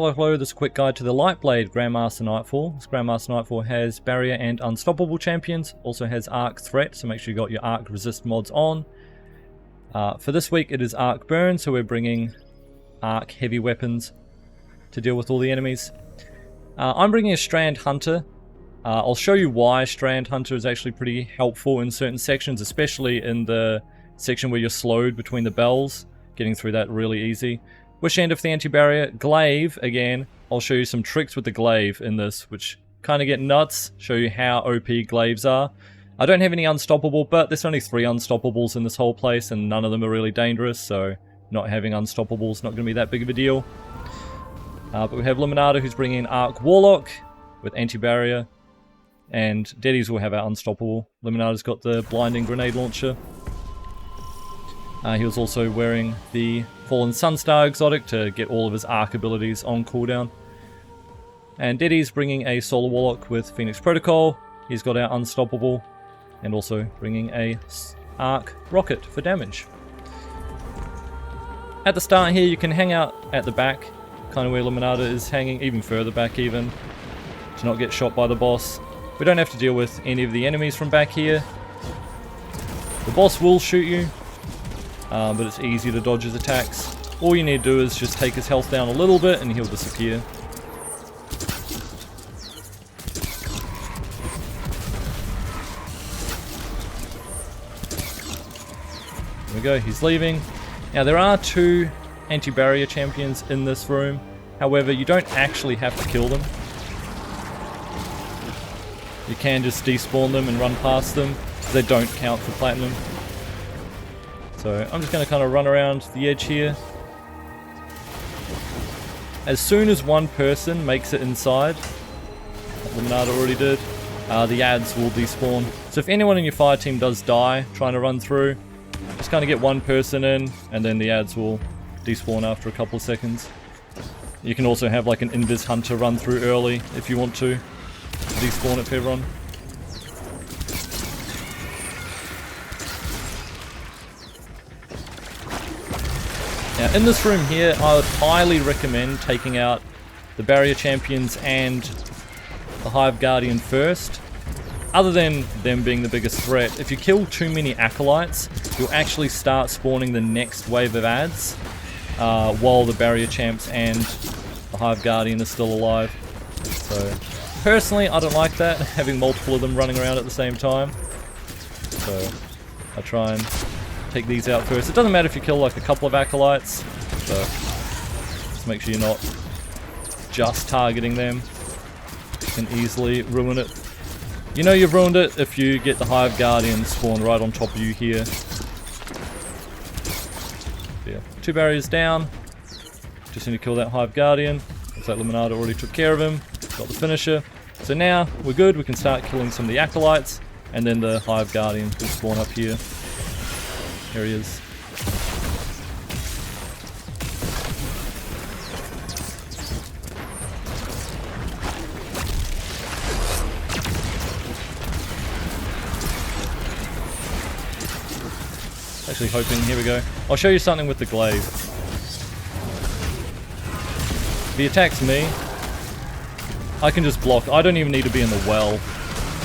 Hello, this is a quick guide to the Lightblade Grandmaster Nightfall. This Grandmaster Nightfall has barrier and unstoppable champions, also has arc threat, so make sure you got your arc resist mods on. For this week it is arc burn, so we're bringing arc heavy weapons to deal with all the enemies. I'm bringing a Strand Hunter. I'll show you why Strand Hunter is actually pretty helpful in certain sections, especially in the section where you're slowed between the bells. Getting through that really easy. Wish Hand of the anti-barrier. Glaive, again, I'll show you some tricks with the glaive in this, which kind of get nuts. Show you how OP glaives are. I don't have any unstoppable, but there's only 3 unstoppables in this whole place, and none of them are really dangerous, so not having unstoppables is not going to be that big of a deal. But we have Limonada, who's bringing in Arc Warlock with anti-barrier, and Daddies will have our unstoppable. Limonada's got the blinding grenade launcher. He was also wearing the Fallen Sunstar exotic to get all of his arc abilities on cooldown. And Daddy's bringing a Solar Warlock with Phoenix Protocol. He's got our unstoppable, and also bringing a arc rocket for damage. At the start here, you can hang out at the back, kind of where Limonada is hanging, even further back even, to not get shot by the boss. We don't have to deal with any of the enemies from back here. The boss will shoot you, but it's easy to dodge his attacks. All you need to do is just take his health down a little bit and he'll disappear. There we go, he's leaving. Now there are 2 anti-barrier champions in this room, however you don't actually have to kill them. You can just despawn them and run past them, because they don't count for platinum. So I'm just going to kind of run around the edge here. As soon as one person makes it inside, like Limonada already did, the ads will despawn. So if anyone in your fire team does die trying to run through, just kind of get one person in, and then the ads will despawn after a couple of seconds. You can also have like an Invis Hunter run through early if you want to despawn it for everyone. Now in this room here, I would highly recommend taking out the barrier champions and the Hive Guardian first. Other than them being the biggest threat, if you kill too many acolytes, you'll actually start spawning the next wave of ads while the barrier champs and the Hive Guardian are still alive. So personally, I don't like that, having multiple of them running around at the same time. So I try and take these out first. It doesn't matter if you kill like a couple of acolytes, but just make sure you're not just targeting them. You can easily ruin it. You know you've ruined it if you get the Hive Guardian spawn right on top of you here. Yeah, 2 barriers down. Just need to kill that Hive Guardian. Looks like Limonada already took care of him. Got the finisher. So now we're good. We can start killing some of the acolytes, and then the Hive Guardian will spawn up here. Here he is. Actually hoping, here we go. I'll show you something with the glaive. If he attacks me, I can just block. I don't even need to be in the well,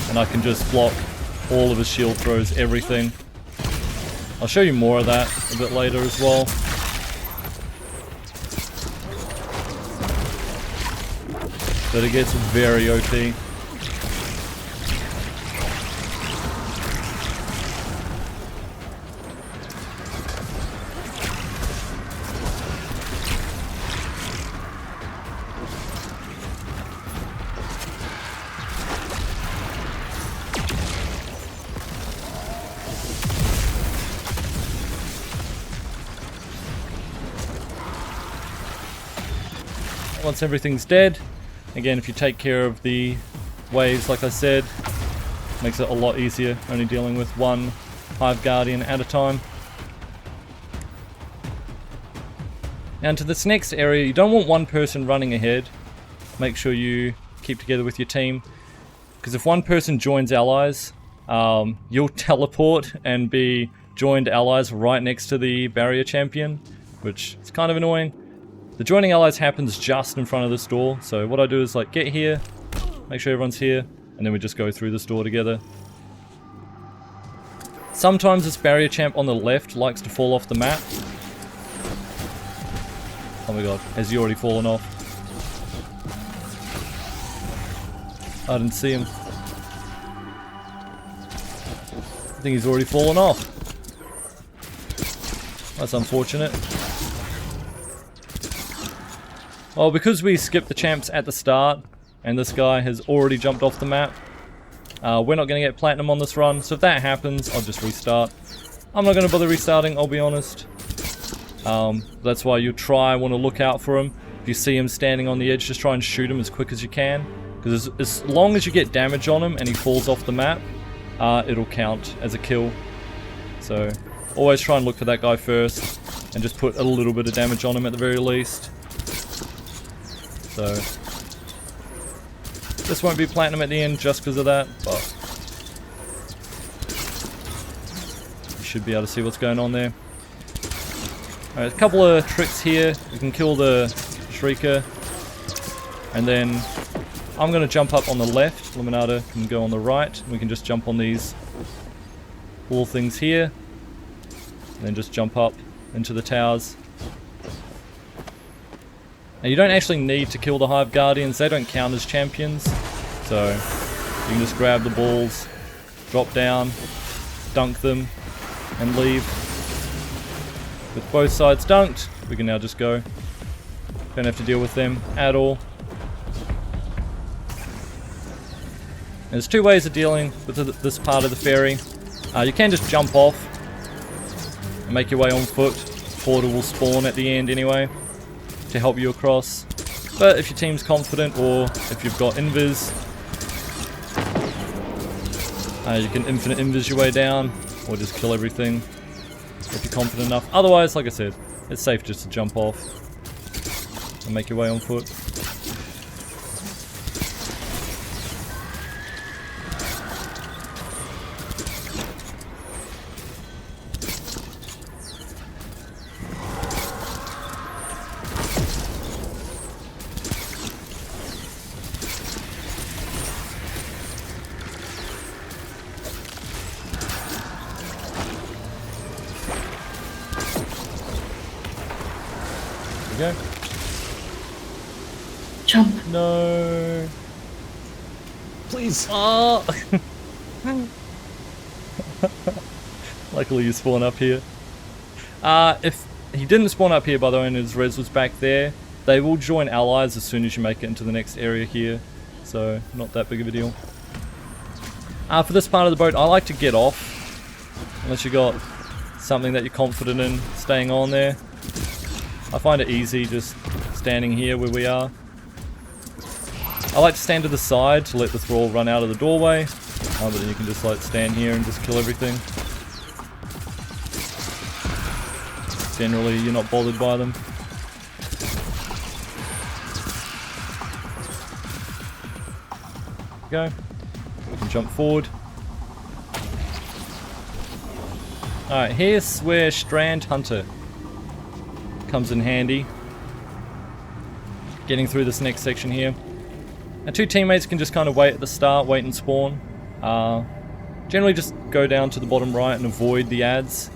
and I can just block all of his shield throws, everything. I'll show you more of that a bit later as well. But it gets very OP. Once everything's dead, again, if you take care of the waves like I said, makes it a lot easier, only dealing with one Hive Guardian at a time. Now into this next area, you don't want one person running ahead. Make sure you keep together with your team, because if one person joins allies, you'll teleport and be joined allies right next to the barrier champion, which is kind of annoying. The joining allies happens just in front of this door, so what I do is like get here, make sure everyone's here, and then we just go through this door together. Sometimes this barrier champ on the left likes to fall off the map. Oh my god, has he already fallen off? I didn't see him. I think he's already fallen off. That's unfortunate. Well, because we skipped the champs at the start, and this guy has already jumped off the map, we're not going to get platinum on this run, so if that happens, I'll just restart. I'm not going to bother restarting, I'll be honest. That's why you want to look out for him. If you see him standing on the edge, just try and shoot him as quick as you can. Because as long as you get damage on him and he falls off the map, it'll count as a kill. So always try and look for that guy first, and just put a little bit of damage on him at the very least. So this won't be platinum at the end just because of that, but you should be able to see what's going on there. Alright, a couple of tricks here. We can kill the Shrieker, and then I'm going to jump up on the left. Luminata can go on the right. We can just jump on these wall things here, and then just jump up into the towers. Now you don't actually need to kill the Hive Guardians, they don't count as champions. So you can just grab the balls, drop down, dunk them, and leave. With both sides dunked, we can now just go. Don't have to deal with them at all. And there's two ways of dealing with this part of the ferry. You can just jump off and make your way on foot. Portal will spawn at the end anyway to help you across. But if your team's confident, or if you've got invis, you can infinite invis your way down, or just kill everything if you're confident enough. Otherwise, like I said, it's safe just to jump off and make your way on foot. Go. Jump. No. Please. Oh. Luckily you spawn up here. If he didn't spawn up here, by the way, and his res was back there, they will join allies as soon as you make it into the next area here. So, not that big of a deal. For this part of the boat, I like to get off. Unless you got something that you're confident in staying on there. I find it easy just standing here where we are. I like to stand to the side to let the thrall run out of the doorway, but then you can just like stand here and just kill everything. Generally you're not bothered by them. Go. We can jump forward. Alright, here's where Strand Hunter comes in handy. Getting through this next section here. Now two teammates can just kind of wait at the start, wait and spawn. Generally just go down to the bottom right and avoid the adds.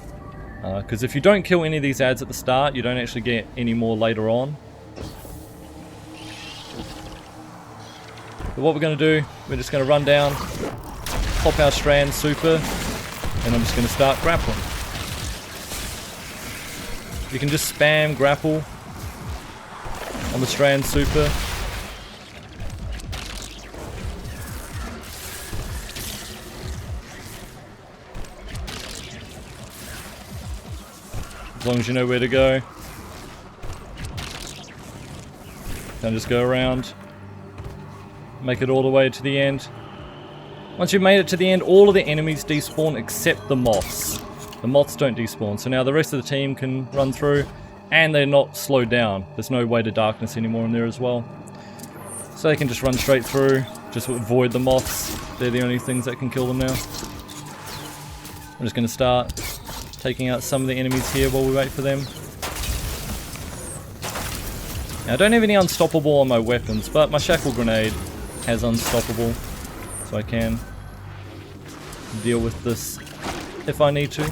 Because if you don't kill any of these adds at the start, you don't actually get any more later on. But what we're going to do, we're just going to run down, pop our Strand super, and I'm just going to start grappling. You can just spam grapple on the Strand super. As long as you know where to go. Then just go around. Make it all the way to the end. Once you've made it to the end, all of the enemies despawn except the moths. The moths don't despawn, so now the rest of the team can run through, and they're not slowed down. There's no way to darkness anymore in there as well. So they can just run straight through, just avoid the moths. They're the only things that can kill them now. I'm just going to start taking out some of the enemies here while we wait for them. Now, I don't have any unstoppable on my weapons, but my shackle grenade has unstoppable, so I can deal with this if I need to.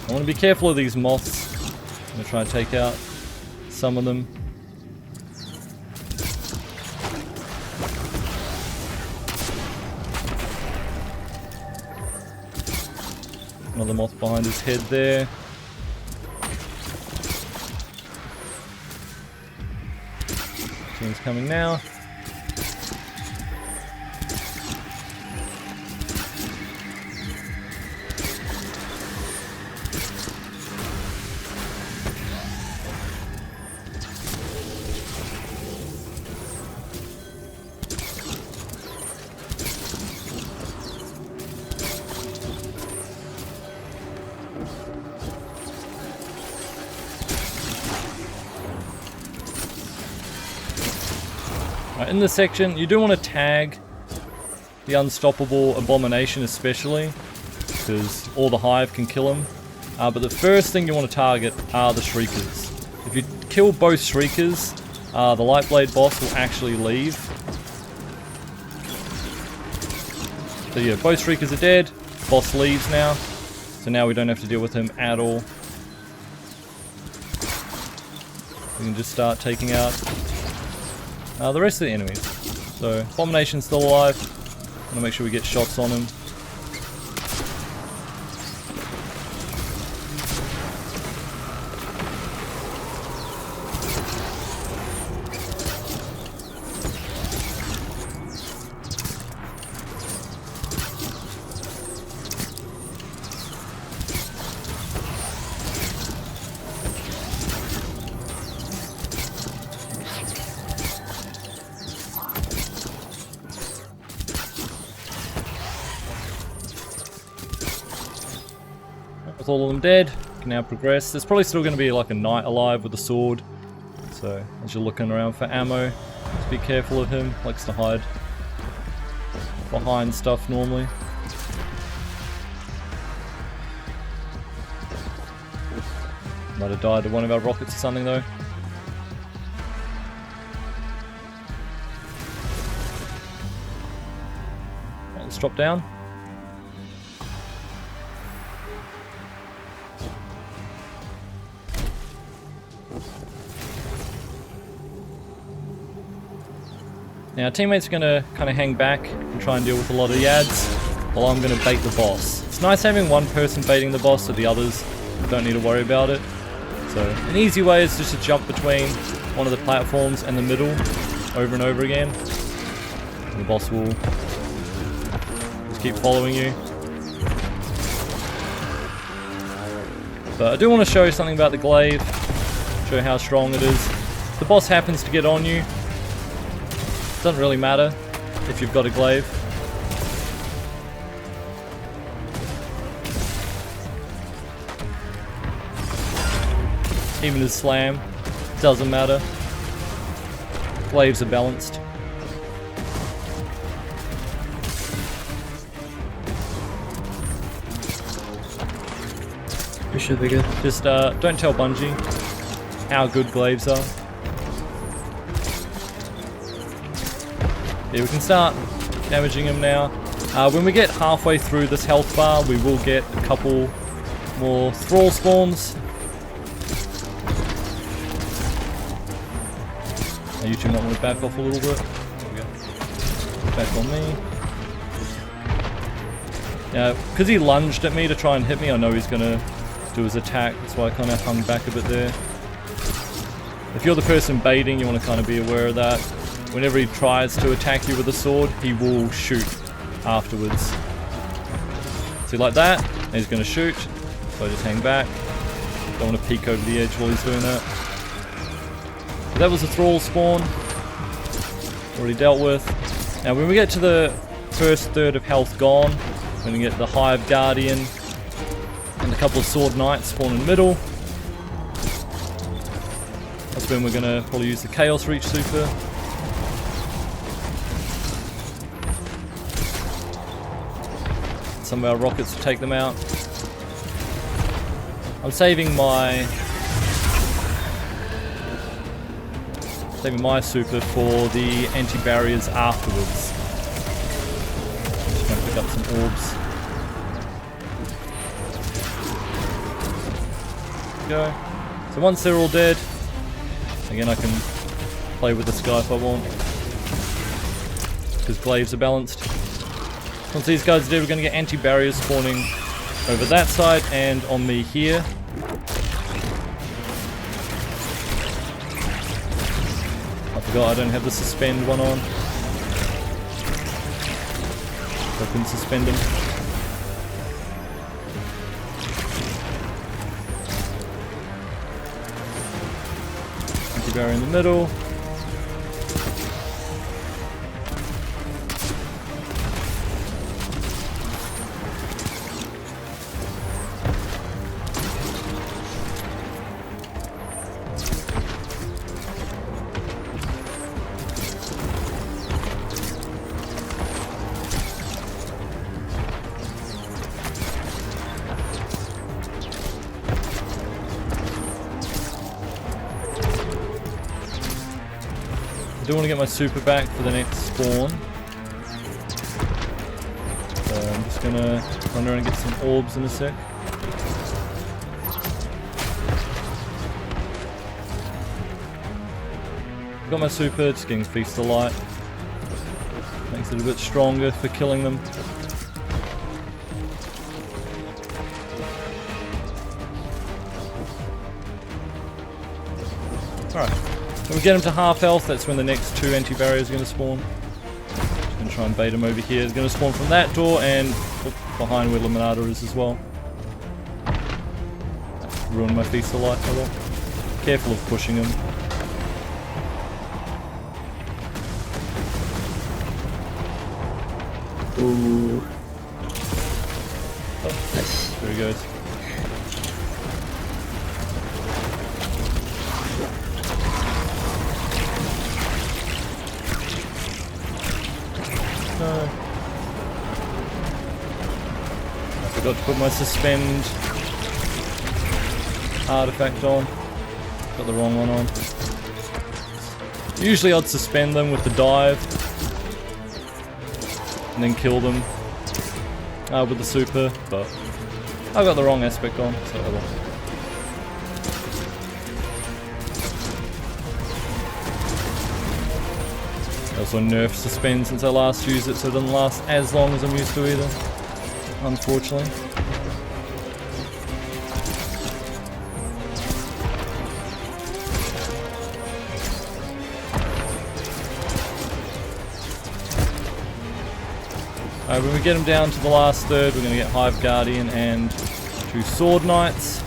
I want to be careful of these moths. I'm going to try and take out some of them. Another moth behind his head there. Team's coming now. Right, in this section, you do want to tag the unstoppable abomination especially, because all the Hive can kill him. But the first thing you want to target are the Shriekers. If you kill both Shriekers, the Lightblade boss will actually leave. So yeah, both Shriekers are dead, boss leaves now, so now we don't have to deal with him at all. We can just start taking out the rest of the enemies. So, Abomination's still alive. I'm gonna make sure we get shots on him. With all of them dead, you can now progress. There's probably still going to be like a knight alive with a sword. So as you're looking around for ammo, just be careful of him. Likes to hide behind stuff normally. Might have died to one of our rockets or something though. Right, let's drop down. Now, teammates are going to kind of hang back and try and deal with a lot of yads, while I'm going to bait the boss. It's nice having one person baiting the boss so the others don't need to worry about it. So, an easy way is just to jump between one of the platforms and the middle over and over again. And the boss will just keep following you. But I do want to show you something about the glaive, show how strong it is. If the boss happens to get on you, doesn't really matter if you've got a glaive. Even his slam, doesn't matter. Glaives are balanced. We should be good. Just don't tell Bungie how good glaives are. Yeah, we can start damaging him now. When we get halfway through this health bar, we will get a couple more thrall spawns. You two might want to back off a little bit. There we go. Back on me. Now, because he lunged at me to try and hit me, I know he's going to do his attack. That's why I kind of hung back a bit there. If you're the person baiting, you want to kind of be aware of that. Whenever he tries to attack you with a sword, he will shoot afterwards. See, like that, and he's going to shoot, so I just hang back. Don't want to peek over the edge while he's doing that. But that was a thrall spawn, already dealt with. Now when we get to the first third of health gone, we're going to get the Hive Guardian and a couple of Sword Knights spawn in the middle. That's when we're going to probably use the Chaos Reach Super. some of our rockets to take them out. I'm saving my super for the anti-barriers afterwards. Just gonna pick up some orbs. Go. So once they're all dead, again I can play with this guy if I want, because glaives are balanced. Once these guys are dead, we're going to get anti-barriers spawning over that side and on me here. I forgot I don't have the suspend one on. I couldn't suspend him. Anti-barrier in the middle. I do want to get my super back for the next spawn. So I'm just gonna run around and get some orbs in a sec. I've got my super, just getting Feast of Light. Makes it a bit stronger for killing them. Alright. When we get him to half health, that's when the next two anti-barriers are going to spawn. Just going to try and bait him over here. He's going to spawn from that door and behind where Limonada is as well. Ruined my Feast of Light. Oh well. Careful of pushing him. Ooh. Oh, Nice. there he goes. No. I forgot to put my suspend artifact on. Got the wrong one on. Usually I'd suspend them with the dive and then kill them with the super, but I got the wrong aspect on, so I lost. I also nerfed suspend since I last used it, so it doesn't last as long as I'm used to either, unfortunately. Alright, when we get him down to the last third, we're going to get Hive Guardian and 2 Sword Knights.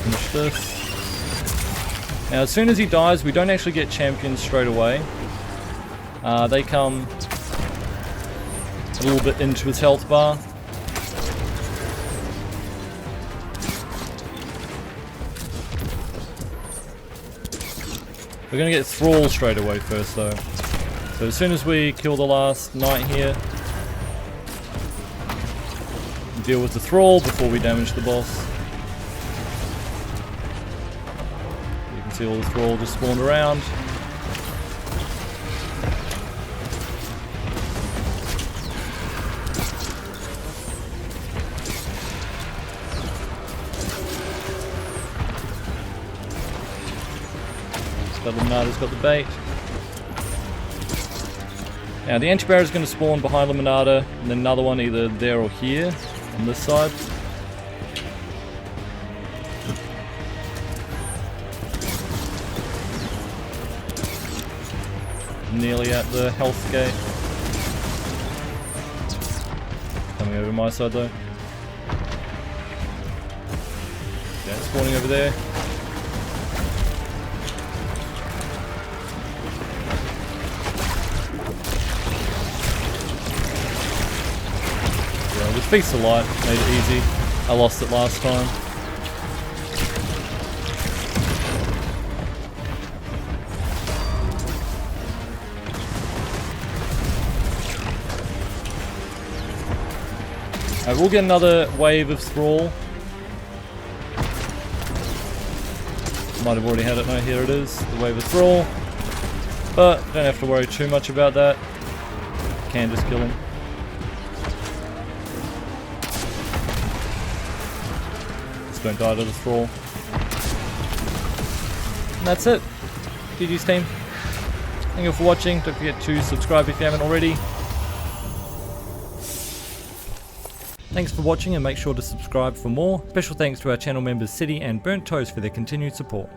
Finish this. Now, as soon as he dies, we don't actually get champions straight away. They come a little bit into his health bar. We're going to get Thrall straight away first though. So as soon as we kill the last knight here, deal with the Thrall before we damage the boss. You can see all the Thrall just spawned around. Limonada's got the bait. Now the anti-barrier is going to spawn behind Limonada, and then another one either there or here on this side. Nearly at the health gate. Coming over my side though. Yeah, spawning over there. Feast of Light made it easy. I lost it last time. Alright, we'll get another wave of Thrall. Might have already had it. No, here it is. The wave of Thrall. But don't have to worry too much about that. Can just kill him. Just don't die to the Thrall. And that's it. GG's team. Thank you for watching. Don't forget to subscribe if you haven't already. Thanks for watching and make sure to subscribe for more. Special thanks to our channel members City and Burnt Toast for their continued support.